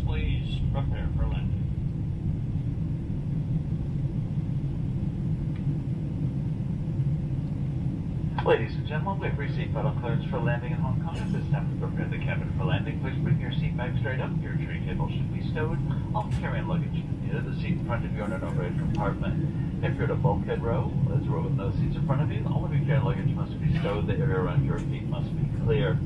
please prepare for landing. Ladies and gentlemen, we've received final clearance for landing in Hong Kong. At this time, to prepare the cabin for landing, please bring your seat back straight up. Your tray table should be stowed. All carry-on luggage near the seat in front of you in an overhead compartment. If you're at a bulkhead row, there's a row with no seats in front of you. All of your carry-on luggage must be stowed. The area around your feet must be clear.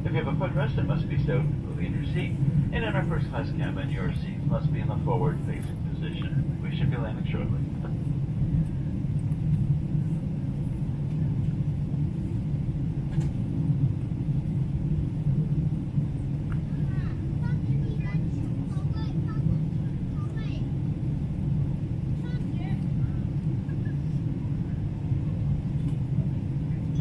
If you have a footrest, it must be stowed completely in your seat. And in our first class cabin, your seats must be in the forward-facing position. We should be landing shortly.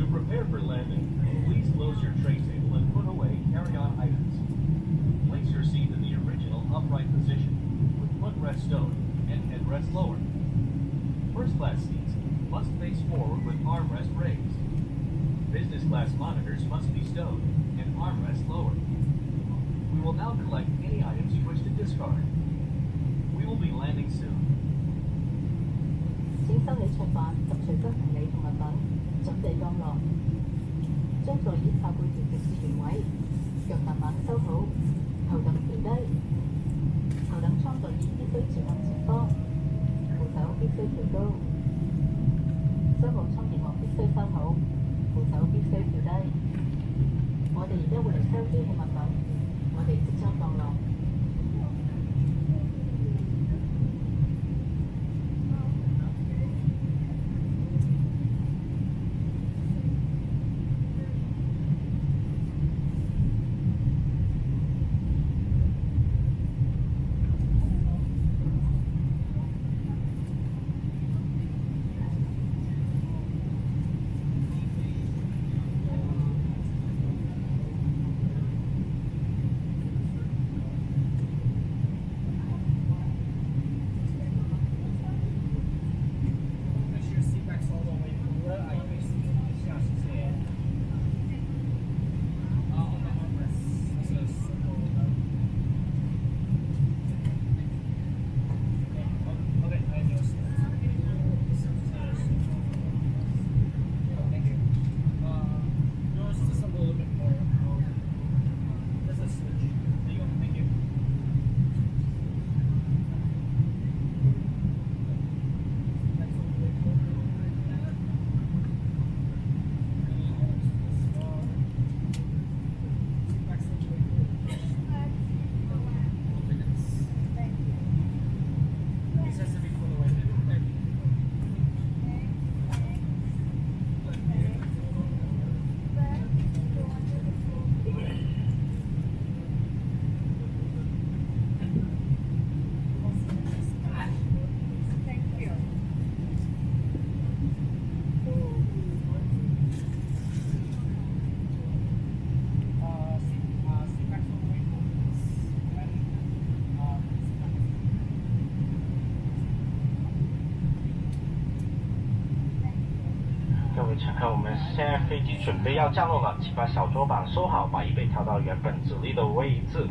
Prepare for landing. Please close your tray table and put away carry-on items. Place your seat in the original upright position, with footrest stowed and headrest lowered. First class seats must face forward with armrest raised. Business class monitors must be stowed and armrest lowered. We will now collect any items you wish to discard. We will be landing soon. 請收起出發及隨身行李同物品，準備降落。將座椅靠背調直至原位，腳踏板收好，頭枕調低。頭等艙座椅必須朝向前方，扶手必須調高。商務艙翼幕必須收好，扶手必須調低。我哋而家會嚟收機器物品，我哋即將降落。各位乘客，我们现在飞机准备要降落了，请把小桌板收好，把椅背调到原本直立的位置。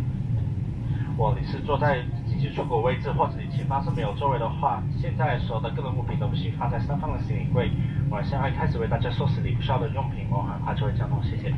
你是坐在紧急出口位置，或者你前方是没有座位的话，现在所有的个人物品都必须放在上方的行李柜。我现在会开始为大家收拾你不需要的用品，我很快就会降落，谢谢。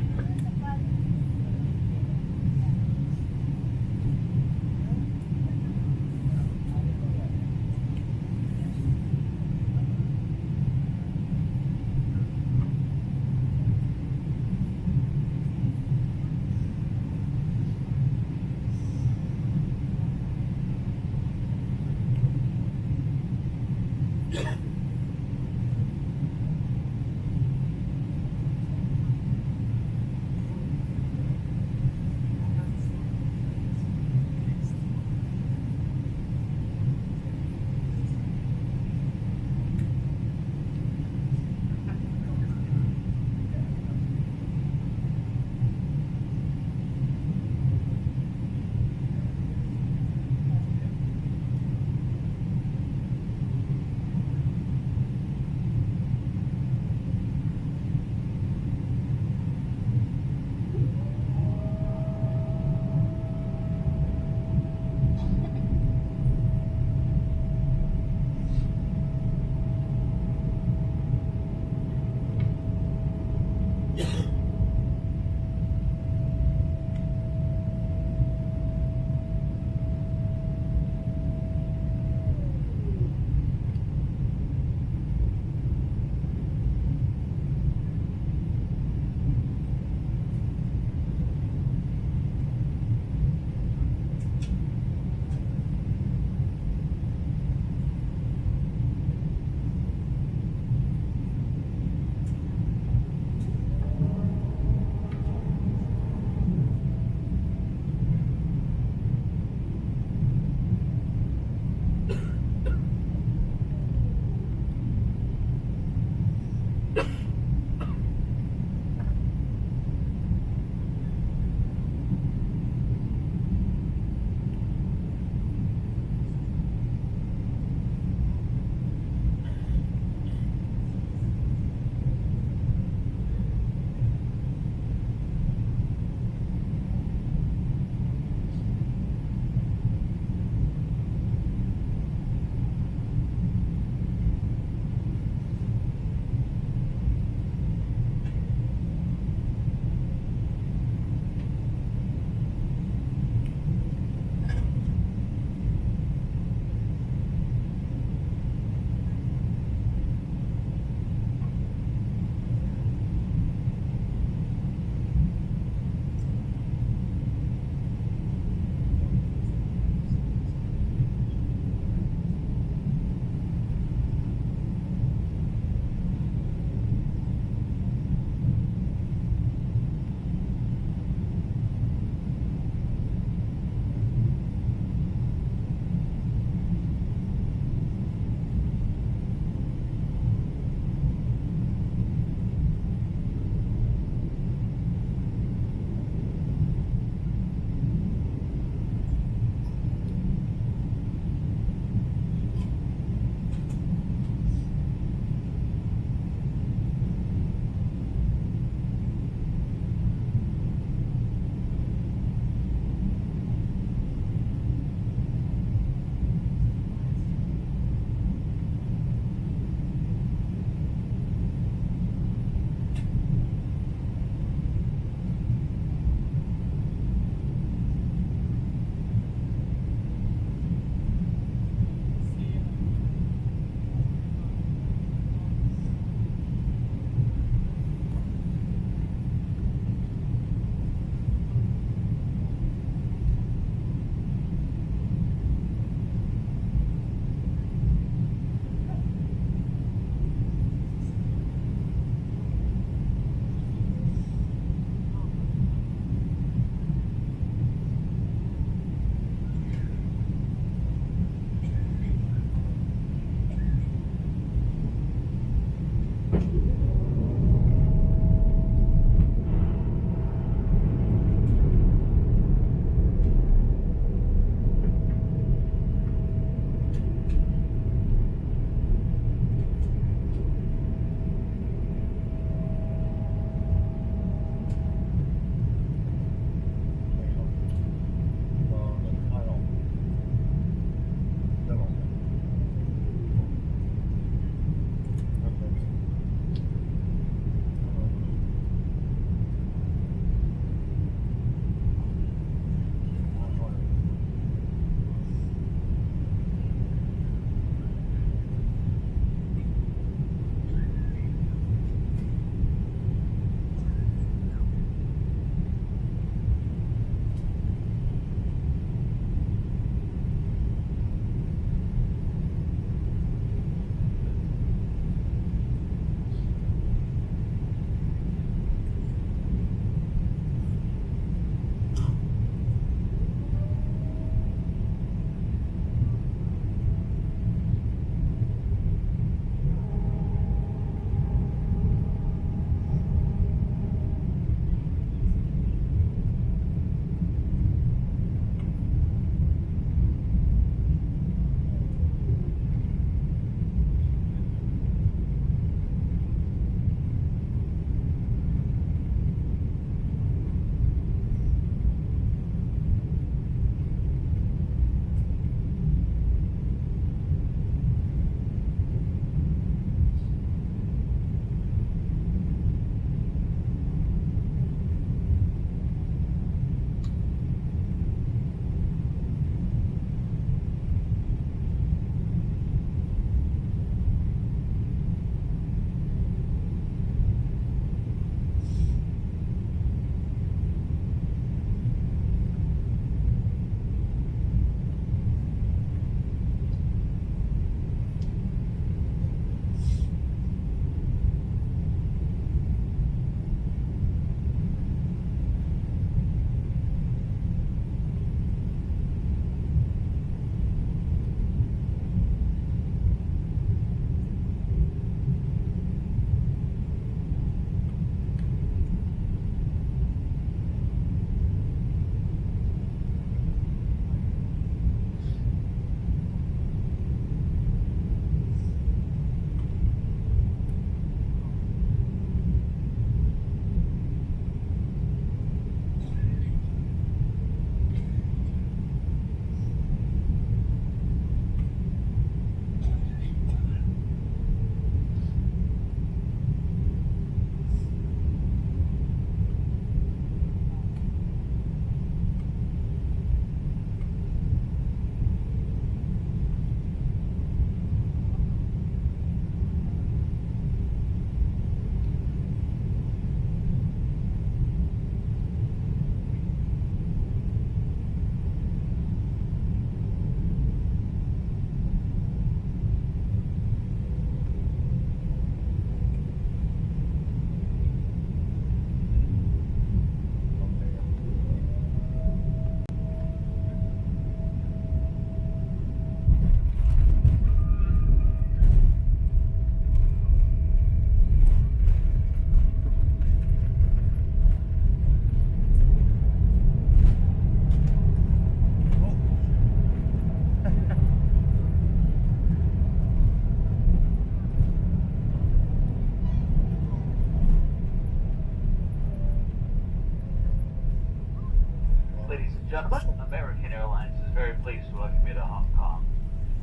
Ladies and gentlemen, American Airlines is very pleased to welcome you to Hong Kong.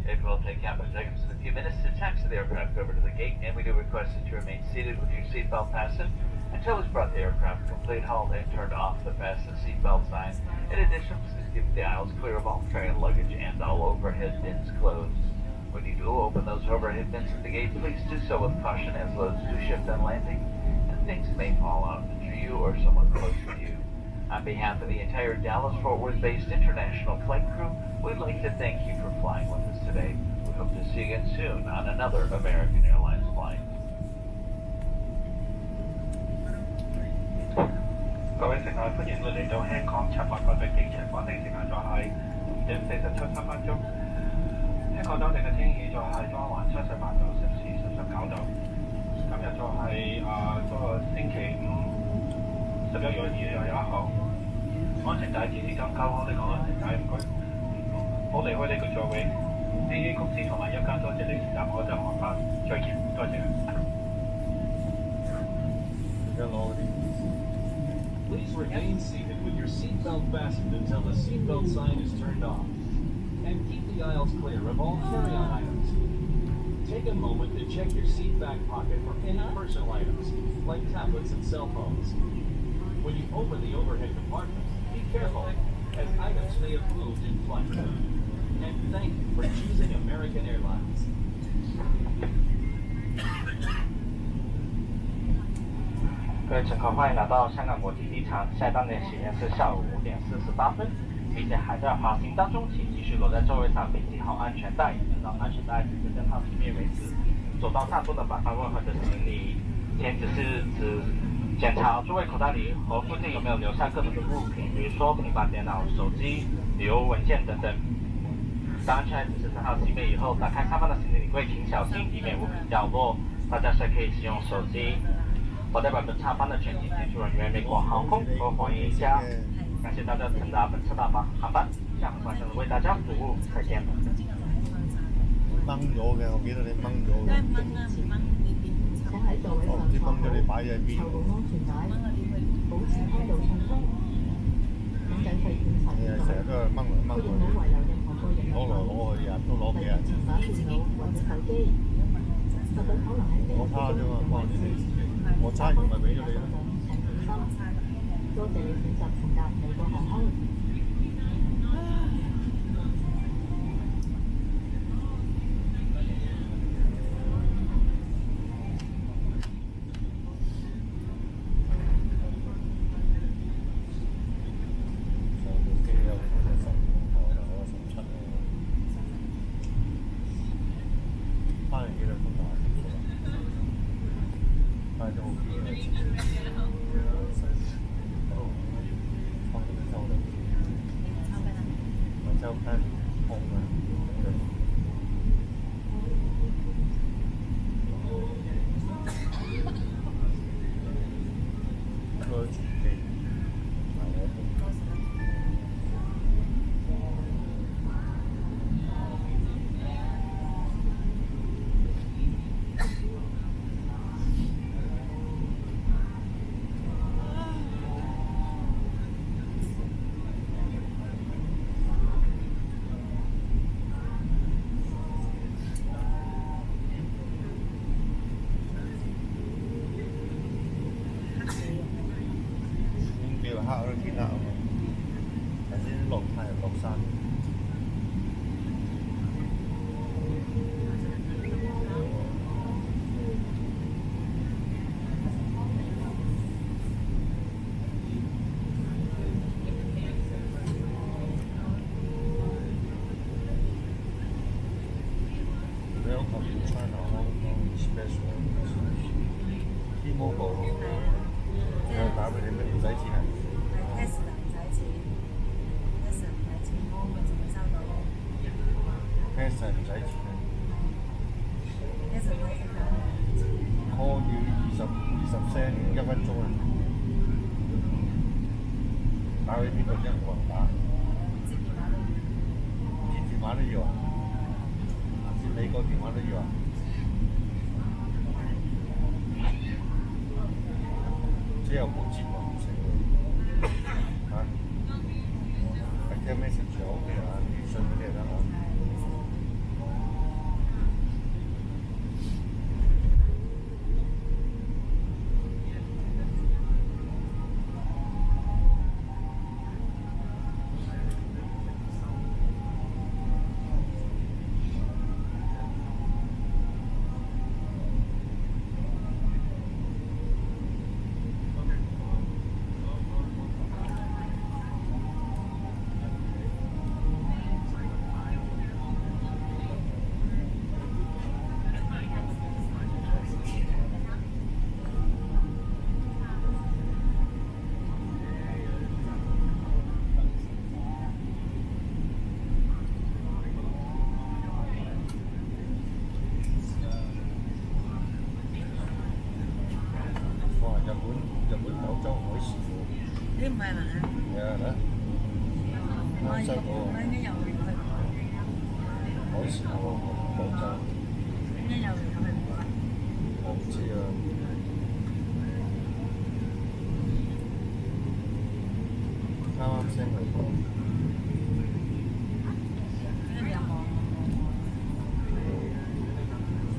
It will take Captain Jacobs in a few minutes to taxi the aircraft over to the gate, and we do request that you remain seated with your seatbelt fastened until he's brought the aircraft complete halt and turned off the fasten seatbelt sign. In addition, please keep the aisles clear of all tray and luggage and all overhead bins closed. When you do open those overhead bins at the gate, please do so with caution as loads do shift on landing, and things may fall out into you or someone close to you. On behalf of the entire Dallas-Fort Worth-based international flight crew, we'd like to thank you for flying with us today. We hope to see you again soon on another American Airlines flight. 各位乘客，歡迎嚟到香港七八個對機場反定時間就係2:47分鐘。香港當地嘅天氣就係多雲78度，攝氏19度。今日就係嗰個星期五，11月21號。安全帶指示燈交開，你講安全帶唔該，唔好離開呢個座位。AA 公司同埋一間多謝你搭我嘅航班，再見，多謝。而家攞嗰啲。Please remain seated with your seatbelt fastened until the seatbelt sign is turned off. And keep the aisles clear of all carry-on items. Take a moment to check your seat back pocket for any personal items, like tablets and cell phones. When you open the overhead compartment, be careful, as items may have moved in flight. And thank you for choosing American Airlines. 各位乘客，欢迎来到香港国际机场，下一班的时间是下午5点48分，并且还在滑行当中，请继续留在座位上并系好安全带，直到安全带指灯号熄灭为止。走到上座的摆放任何的行李，前只是指检查座位口袋里和附近有没有留下各种的物品，比如说平板电脑、手机、旅游文件等等。当安全带指示灯号熄灭以后，打开上方的行李柜，请小心，以免物品掉落。大家是可以使用手机。我代表本次航班的全体机组人员美国航空和黄一家，感謝大家乘搭本次大巴航班，下個晚上為大家服務，再見。掹咗嘅，我記得你掹咗嘅。請喺座位上唔知掹咗你擺喺邊？扣好安全帶，保持通道暢通。請仔細檢查你係成日都係掹嚟掹確去，認冇遺留任何個人攞來攞去，日都攞幾日。例如平板電腦或者手機，物品可能喺飛機中遺失。我差完咪俾咗你咯。多謝你選擇乘搭美國航空。翻嚟幾多分鐘？翻咗好幾個鐘。放咗周啦。我周翻空啊。個傳記，黑咯，天黑啊嘛，頭先落太陽落山。Welcome to China Hong Kong Special T-Mobile 我打俾你咪唔使錢啊！ Tesla 唔使錢 ，Tesla 唔使錢，我咪淨係收到。Tesla 唔使錢啊 Tesla 唔使錢，call 要20 cent 1分鐘啊！打俾邊個啫？冇人打。接電話都要。接電話都要啊？接美國電話都要啊？只有冇接喎，唔識喎。嚇？天没食就 OK 啦，你顺便然后。哇！日本九州海鮮喎，呢唔係嘛？係啊，嗱，我西嗰我應該有去過，海鮮喎，廣州，應該有去過。我唔知啊。啱啱先去過，跟住有冇？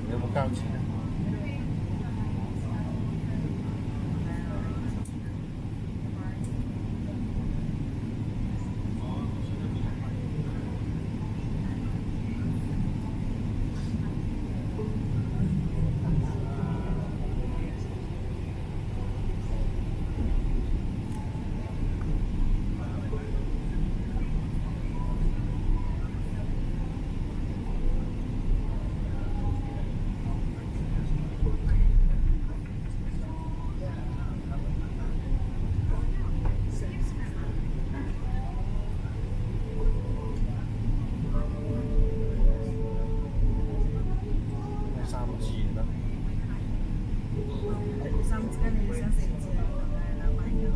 你有冇交錢啊？3G 啦。三跟你想食唔食啊？老闆有。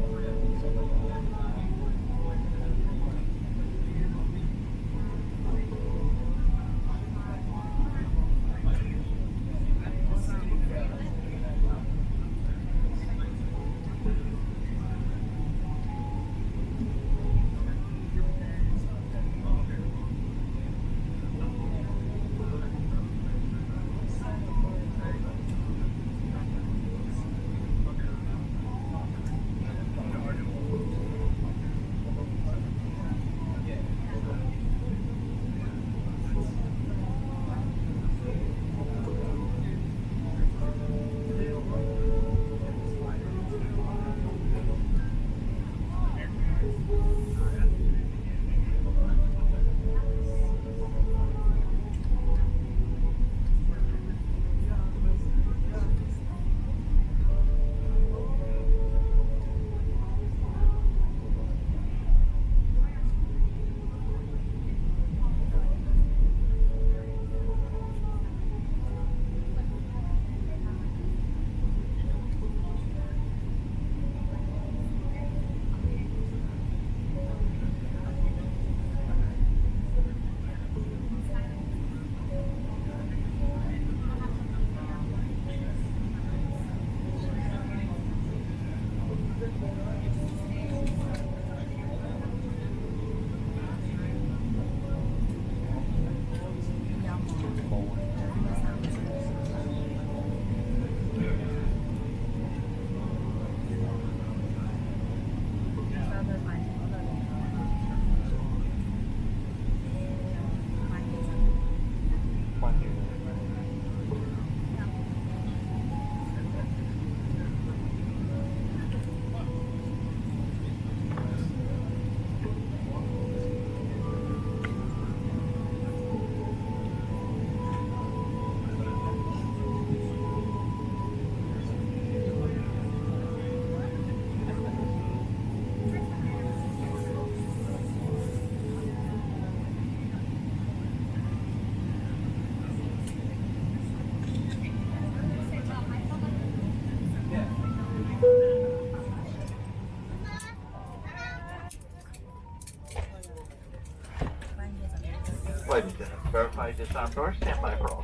Ladies and gentlemen, verify this outdoor, stand by for all